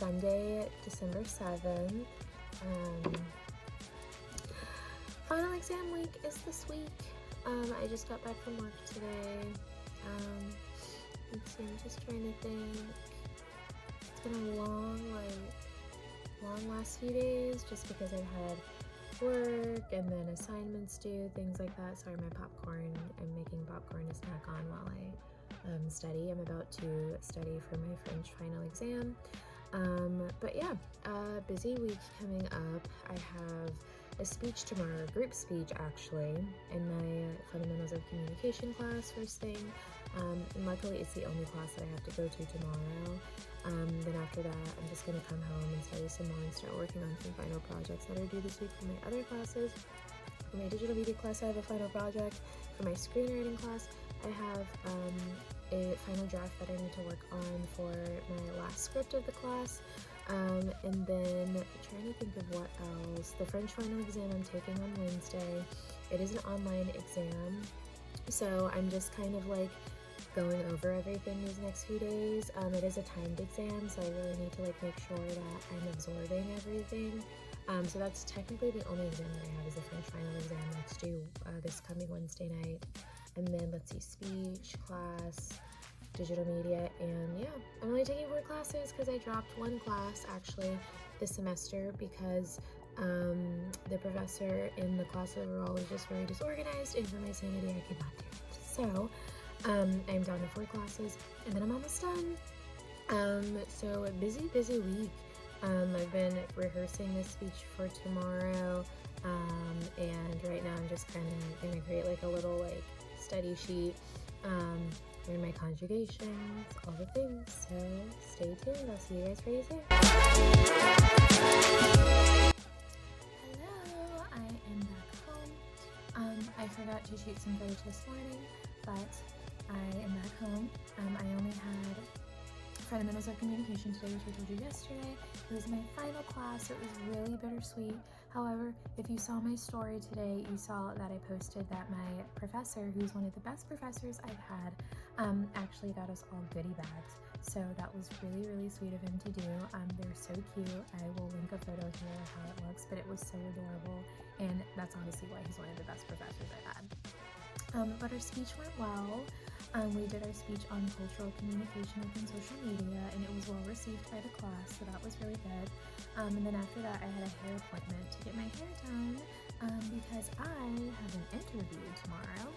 Monday, December 7th. Final exam week is this week. I just got back from work today. Let's see, I'm just trying to think. It's been a long last few days just because I've had work and then assignments due, things like that. Sorry, my popcorn. I'm making popcorn to snack on while I study. I'm about to study for my French final exam. But yeah, busy week coming up. I have a speech tomorrow, a group speech actually, in my Fundamentals of Communication class first thing. And luckily it's the only class that I have to go to tomorrow. Then after that, I'm just gonna come home and study some more and start working on some final projects that are due this week for my other classes. For my digital media class, I have a final project. For my screenwriting class, I have a final draft that I need to work on for my last script of the class. And then trying to think of what else. The French final exam I'm taking on Wednesday. It is an online exam, so I'm just kind of like going over everything these next few days. It is a timed exam, so I really need to like make sure that I'm absorbing everything. So that's technically the only exam that I have is the French final exam that's due this coming Wednesday night. And then let's see, speech, class, digital media, and yeah, I'm only taking 4 classes because I dropped 1 class actually this semester because the professor in the class overall was just very disorganized, and for my sanity I could not do it. So I'm down to 4 classes and then I'm almost done. So a busy week. I've been rehearsing this speech for tomorrow, and right now I'm just kind of gonna create like a little like study sheet, learn my conjugations, all the things. So stay tuned. I'll see you guys pretty soon. Hello, I am back home. I forgot to shoot some footage this morning, but I am back home. I only had Fundamentals of Communication today, which I told you yesterday. It was my final class. It was really bittersweet. However, if you saw my story today, you saw that I posted that my professor, who's one of the best professors I've had, actually got us all goodie bags. So that was really sweet of him to do. They're so cute. I will link a photo here of how it looks, but it was so adorable, and that's honestly why he's one of the best professors I've had. But our speech went well. We did our speech on cultural communication within social media, and it was well received by the class, so that was really good. And then after that, I had a hair appointment to get my hair done because I have an interview tomorrow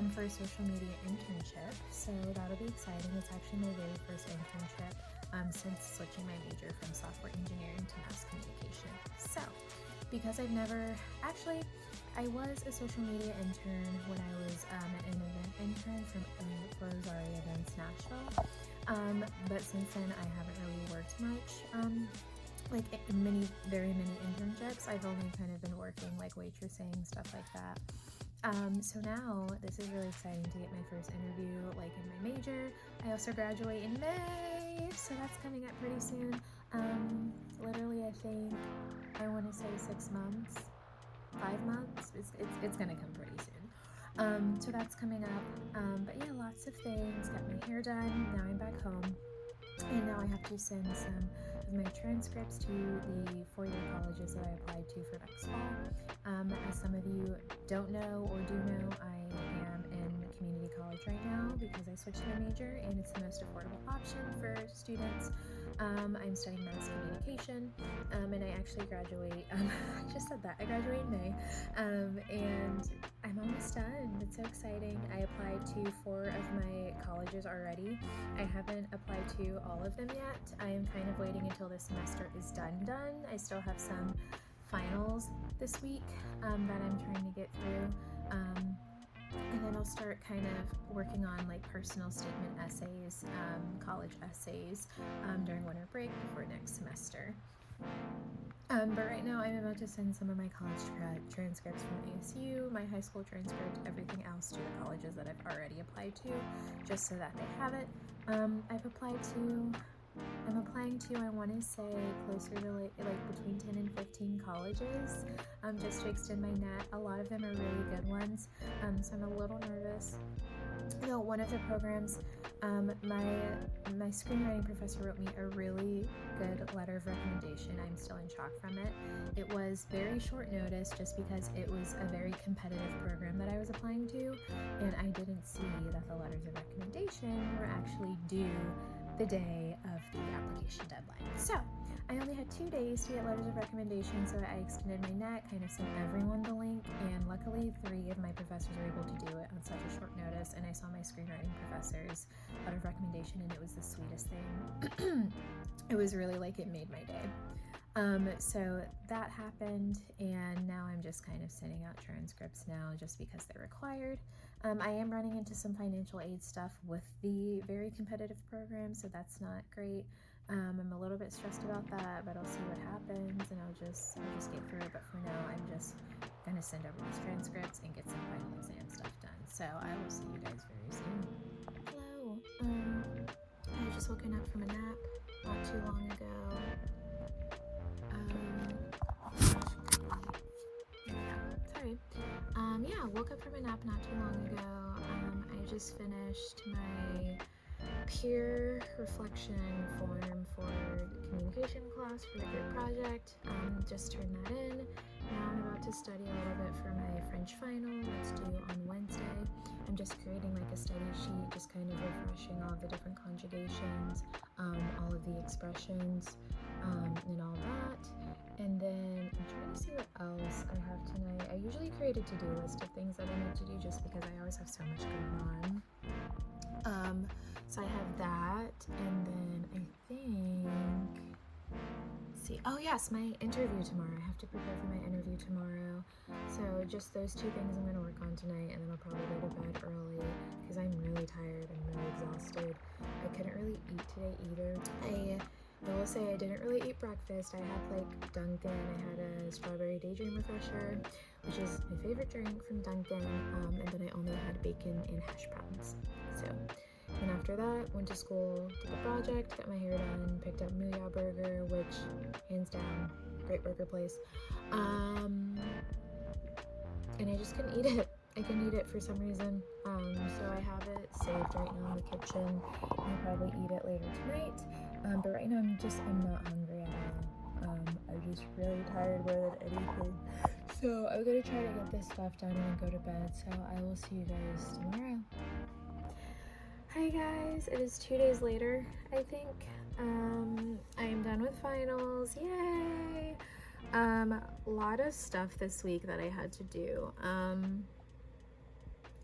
for a social media internship, so that'll be exciting. It's actually my very first internship since switching my major from software engineering to mass communication. So, because I've never actually, I was a social media intern when I was an event intern for Rosario Events Nashville, but since then I haven't really worked much, like very many internships. I've only kind of been working like waitressing, stuff like that. So now this is really exciting to get my first interview like in my major. I also graduate in May, so that's coming up pretty soon. Literally I think I want to say 6 months, 5 months. It's gonna come pretty soon. So that's coming up. But yeah, lots of things. Got my hair done. Now I'm back home, and now I have to send some of my transcripts to the 4-year colleges that I applied to for next fall. As some of you don't know or do know, I am in community college right now because I switched my major, and it's the most affordable option for students. I'm studying mass communication, and I actually graduate, I just said that, I graduate in May, and I'm almost done. It's so exciting. I applied to 4 of my colleges already. I haven't applied to all of them yet. I am kind of waiting until this semester is done. I still have some finals this week that I'm trying to get through. And then I'll start kind of working on like personal statement essays, college essays during winter break before next semester. But right now I'm about to send some of my college transcripts from ASU, my high school transcript, everything else to the colleges that I've already applied to, just so that they have it. I'm applying to, I want to say, closer to like between 10 and 15 colleges, just to extend my net. A lot of them are really good ones, so I'm a little nervous. no, one of the programs, my screenwriting professor wrote me a really good letter of recommendation. I'm still in shock from it. It was very short notice just because it was a very competitive program that I was applying to, and I didn't see that the letters of recommendation were actually due the day of the application deadline. So I only had 2 days to get letters of recommendation, so I extended my neck, kind of sent everyone the link, and luckily 3 of my professors were able to do it on such a short notice, and I saw my screenwriting professor's letter of recommendation, and it was the sweetest thing. It was really like it made my day. So that happened, and now I'm just kind of sending out transcripts now just because they're required. I am running into some financial aid stuff with the very competitive program, so that's not great. I'm a little bit stressed about that, but I'll see what happens, and I'll just get through it. But for now, I'm just gonna send over these transcripts and get some final exam stuff done. So I will see you guys very soon. Hello. I had just woken up from a nap not too long ago. Sorry. Yeah, woke up from a nap not too long ago. I just finished my peer reflection form for communication class for the group project. Just turned that in. Now I'm about to study a little bit for my French final that's due on Wednesday. I'm just creating like a study sheet, just kind of refreshing all the different conjugations, all of the expressions, and all that. And then I'm trying to see what else I have tonight. I usually create a to-do list of things that I need to do just because I always have so much going on. So I have that, and then I think, let's see, oh yes, my interview tomorrow. I have to prepare for my interview tomorrow. So just those 2 things I'm gonna work on tonight, and then I'll probably go to bed early because I'm really tired, I'm really exhausted. I couldn't really eat today either. I will say I didn't really eat breakfast. I had like Dunkin', I had a strawberry daydream refresher, which is my favorite drink from Dunkin', and then I only had bacon and hash browns. So, and after that, went to school, did the project, got my hair done, picked up Mooyah Burger, which, hands down, great burger place. And I just couldn't eat it. I couldn't eat it for some reason. So I have it saved right now in the kitchen. I'll probably eat it later tonight. But right now I'm not hungry at all. I'm just really tired more than anything. So I'm gonna try to get this stuff done and then go to bed. So I will see you guys tomorrow. Hi guys, it is 2 days later, I think. I am done with finals, yay! A lot of stuff this week that I had to do.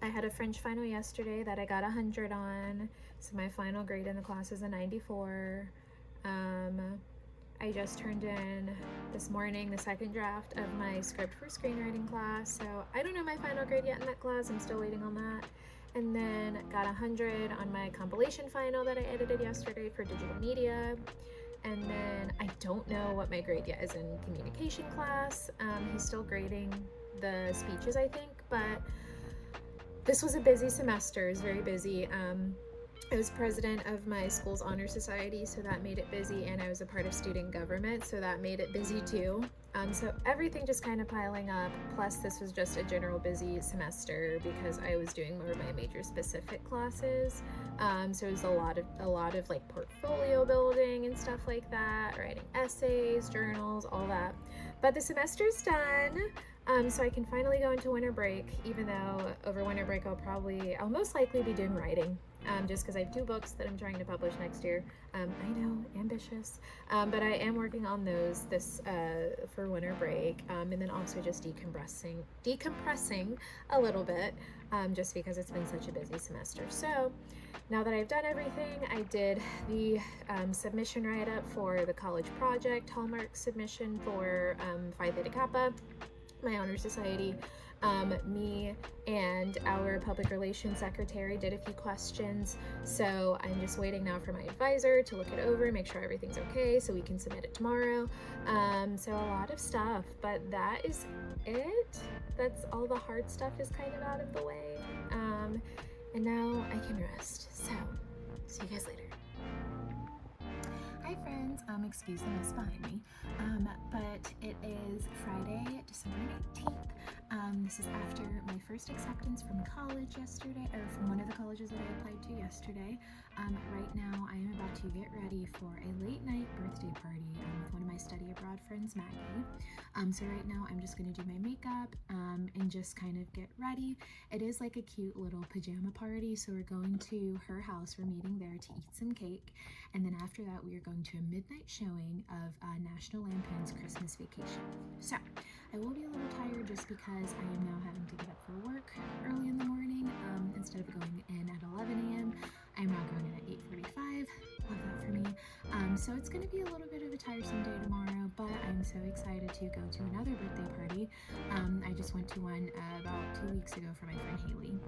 I had a French final yesterday that I got 100 on, so my final grade in the class is a 94. I just turned in this morning the second draft of my script for screenwriting class, so I don't know my final grade yet in that class. I'm still waiting on that. And then got 100 on my compilation final that I edited yesterday for digital media. And then I don't know what my grade yet is in communication class. He's still grading the speeches, I think, but this was a busy semester. It was very busy. I was president of my school's honor society, so that made it busy, and I was a part of student government, so that made it busy too. So everything just kind of piling up, plus this was just a general busy semester because I was doing more of my major specific classes. So it was a lot of like portfolio building and stuff like that, writing essays, journals, all that. But the semester's done. So I can finally go into winter break, even though over winter break I'll most likely be doing writing. Just because I have 2 books that I'm trying to publish next year. I know, ambitious, but I am working on those for winter break, and then also just decompressing a little bit, just because it's been such a busy semester. So now that I've done everything, I did the submission write-up for the college project, Hallmark submission for Phi Theta Kappa, my honor society. Me and our public relations secretary did a few questions, so I'm just waiting now for my advisor to look it over, make sure everything's okay so we can submit it tomorrow. So a lot of stuff, but that is it. That's all. The hard stuff is kind of out of the way, and now I can rest. So see you guys later. Hi friends, excuse the mess behind me, but it is Friday, December 19th. This is after my first acceptance from college yesterday, or from one of the colleges that I applied to yesterday. Right now I am about to get ready for a late night birthday party with one of my study abroad friends, Maggie. So right now I'm just going to do my makeup and just kind of get ready. It is like a cute little pajama party, so we're going to her house. We're meeting there to eat some cake, and then after that we are going to a midnight showing of National Lampoon's Christmas Vacation. So I will be a little tired just because I am now having to get up for work early in the morning. Instead of going in at 11 a.m. I'm now going in at 8:45. Love that for me. So it's going to be a little bit of a tiresome day tomorrow, but I'm so excited to go to another birthday party. I just went to one about 2 weeks ago for my friend Haley.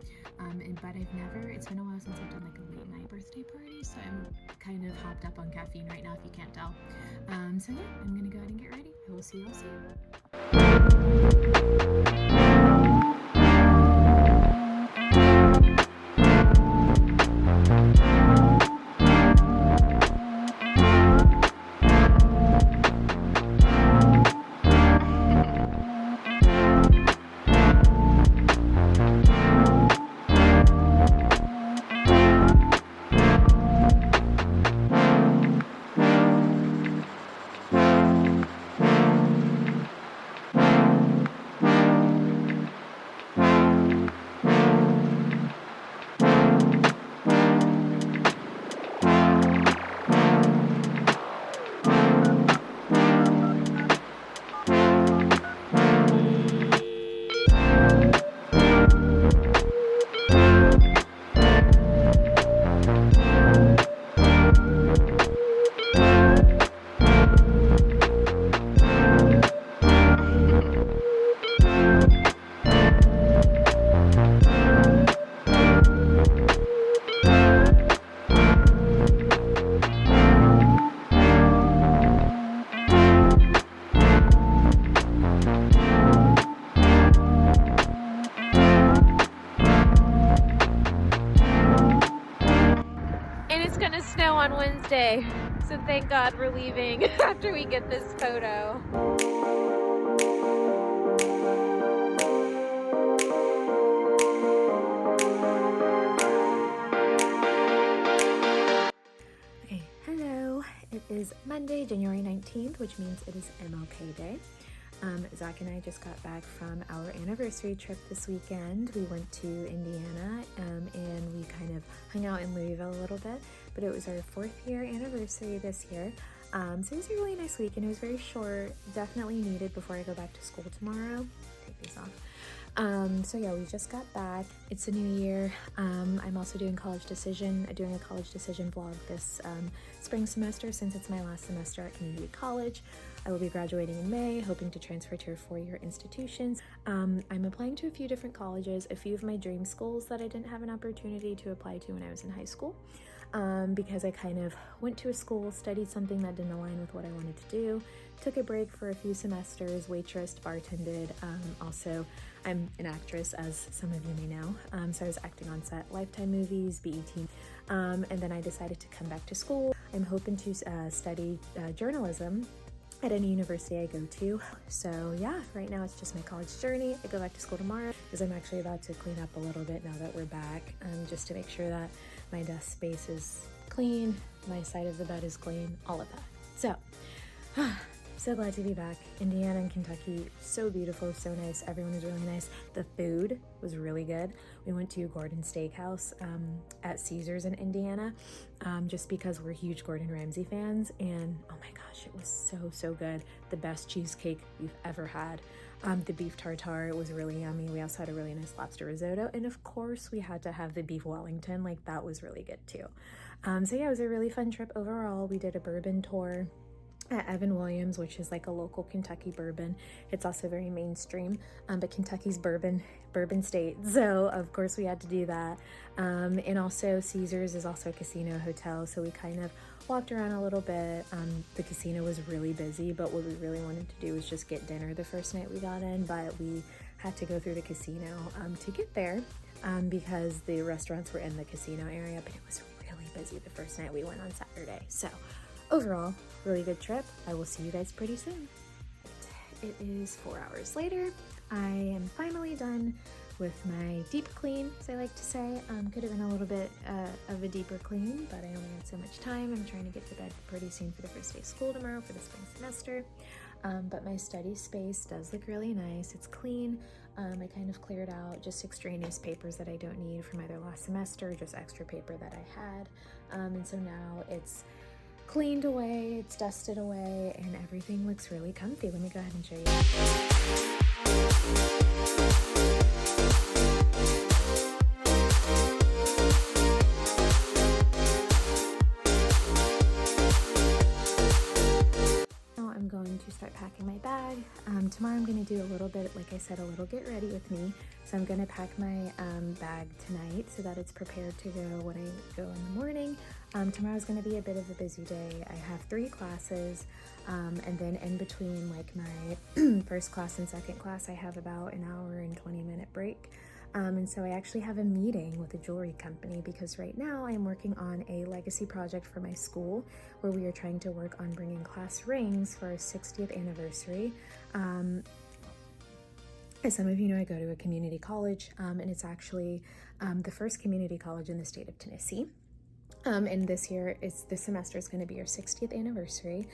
But it's been a while since I've done like a late night birthday party, so I'm kind of hopped up on caffeine right now if you can't tell. So yeah, I'm going to go ahead and get ready. I will see y'all soon. Snow on Wednesday, so thank God we're leaving after we get this photo. Okay, hello. It is Monday, January 19th, which means it is MLK Day. Zach and I just got back from our anniversary trip this weekend. We went to Indiana and we kind of hung out in Louisville a little bit, but it was our 4th year anniversary this year. So it was a really nice week and it was very short, definitely needed before I go back to school tomorrow. Take these off. So yeah, we just got back. It's a new year. I'm also doing a college decision vlog this spring semester since it's my last semester at community college. I will be graduating in May, hoping to transfer to a 4-year institution. I'm applying to a few different colleges, a few of my dream schools that I didn't have an opportunity to apply to when I was in high school. Because I kind of went to a school, studied something that didn't align with what I wanted to do, took a break for a few semesters, waitressed, bartended. Also, I'm an actress, as some of you may know, so I was acting on set, Lifetime movies, BET, and then I decided to come back to school. I'm hoping to study journalism at any university I go to. So yeah, right now it's just my college journey. I go back to school tomorrow because I'm actually about to clean up a little bit now that we're back, just to make sure that my desk space is clean, my side of the bed is clean, all of that. So, so glad to be back. Indiana and Kentucky, so beautiful, so nice. Everyone was really nice. The food was really good. We went to Gordon Steakhouse at Caesars in Indiana, just because we're huge Gordon Ramsay fans, and oh my gosh, it was so good. The best cheesecake we've ever had. The beef tartare was really yummy. We also had a really nice lobster risotto, and of course we had to have the beef Wellington. Like, that was really good too. So yeah, it was a really fun trip overall. We did a bourbon tour at Evan Williams, which is like a local Kentucky bourbon. It's also very mainstream, but Kentucky's bourbon state, so of course we had to do that. And also Caesars is also a casino hotel, so we kind of walked around a little bit. The casino was really busy, but what we really wanted to do was just get dinner the first night we got in, but we had to go through the casino to get there because the restaurants were in the casino area, but it was really busy the first night we went on Saturday. So overall, really good trip. I will see you guys pretty soon. It is 4 hours later. I am finally done with my deep clean, as I like to say. Could have been a little bit of a deeper clean, but I only had so much time. I'm trying to get to bed pretty soon for the first day of school tomorrow for the spring semester. But my study space does look really nice. It's clean. I kind of cleared out just extraneous papers that I don't need from either last semester or just extra paper that I had. And so now it's cleaned away, it's dusted away, and everything looks really comfy. Let me go ahead and show you. I'm going to start packing my bag. Tomorrow I'm going to do a little bit, like I said, a little get ready with me. So I'm going to pack my bag tonight so that it's prepared to go when I go in the morning. Tomorrow's going to be a bit of a busy day. I have 3 classes, and then in between like my first class and second class, I have about an hour and 20-minute break. And so I actually have a meeting with a jewelry company because right now I'm working on a legacy project for my school where we are trying to work on bringing class rings for our 60th anniversary. As some of you know, I go to a community college, and it's actually the first community college in the state of Tennessee. And this semester is going to be our 60th anniversary.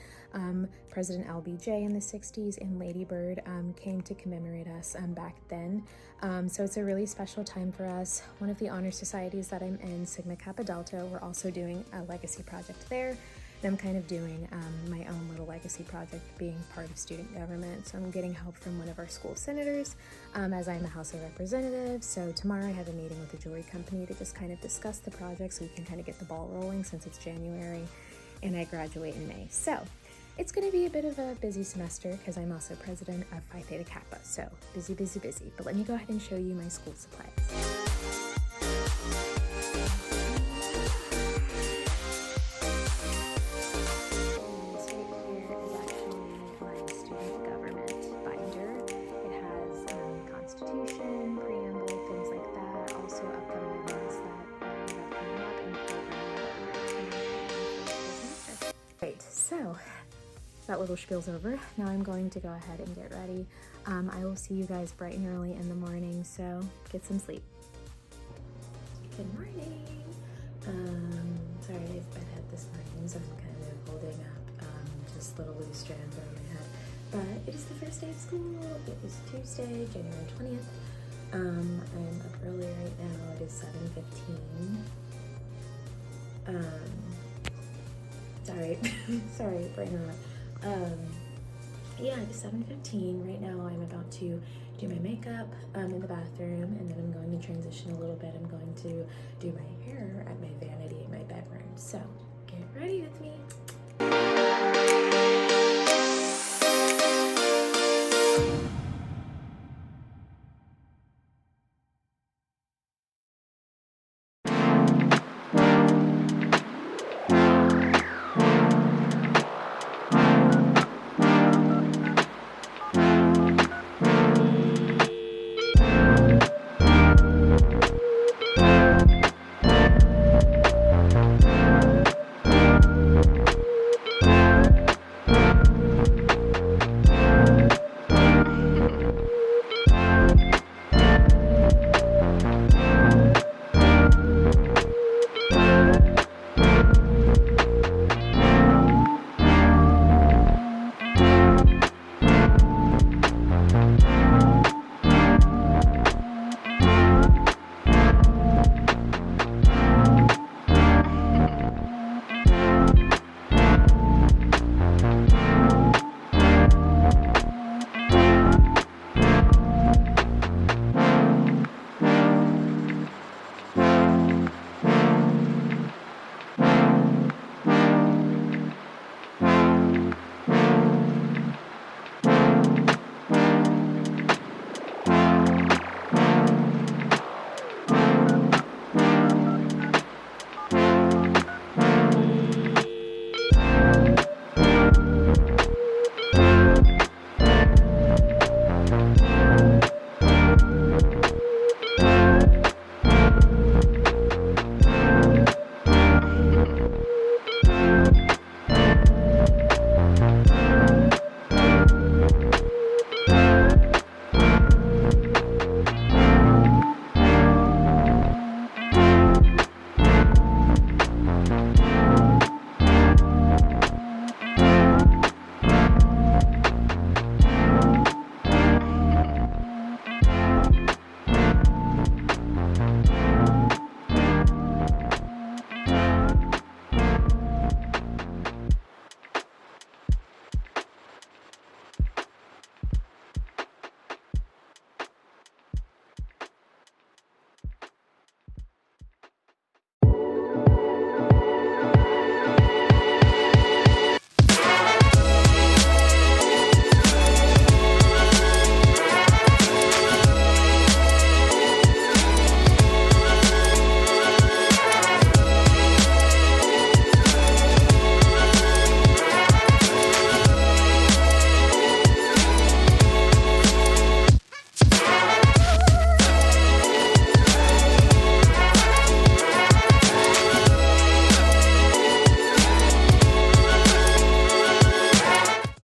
President LBJ in the 60s and Lady Bird came to commemorate us back then. So it's a really special time for us. One of the honor societies that I'm in, Sigma Kappa Delta, we're also doing a legacy project there. And I'm kind of doing my own little legacy project being part of student government. So I'm getting help from one of our school senators as I'm a House of Representatives. So tomorrow I have a meeting with the jewelry company to just kind of discuss the project so we can kind of get the ball rolling since it's January and I graduate in May. So it's going to be a bit of a busy semester because I'm also president of Phi Theta Kappa. So busy, busy, busy. But let me go ahead and show you my school supplies. So that little spiel's over. Now I'm going to go ahead and get ready. I will see you guys bright and early in the morning, so get some sleep. Good morning. Sorry, I have bedhead this morning, so I'm kind of holding up just little loose strands around my head. But it is the first day of school. It is Tuesday, January 20th. I'm up early right now. It is 7:15. Sorry, brain rot. Yeah, it's 7:15. Right now I'm about to do my makeup in the bathroom, and then I'm going to transition a little bit. I'm going to do my hair at my vanity in my bedroom. So get ready with me.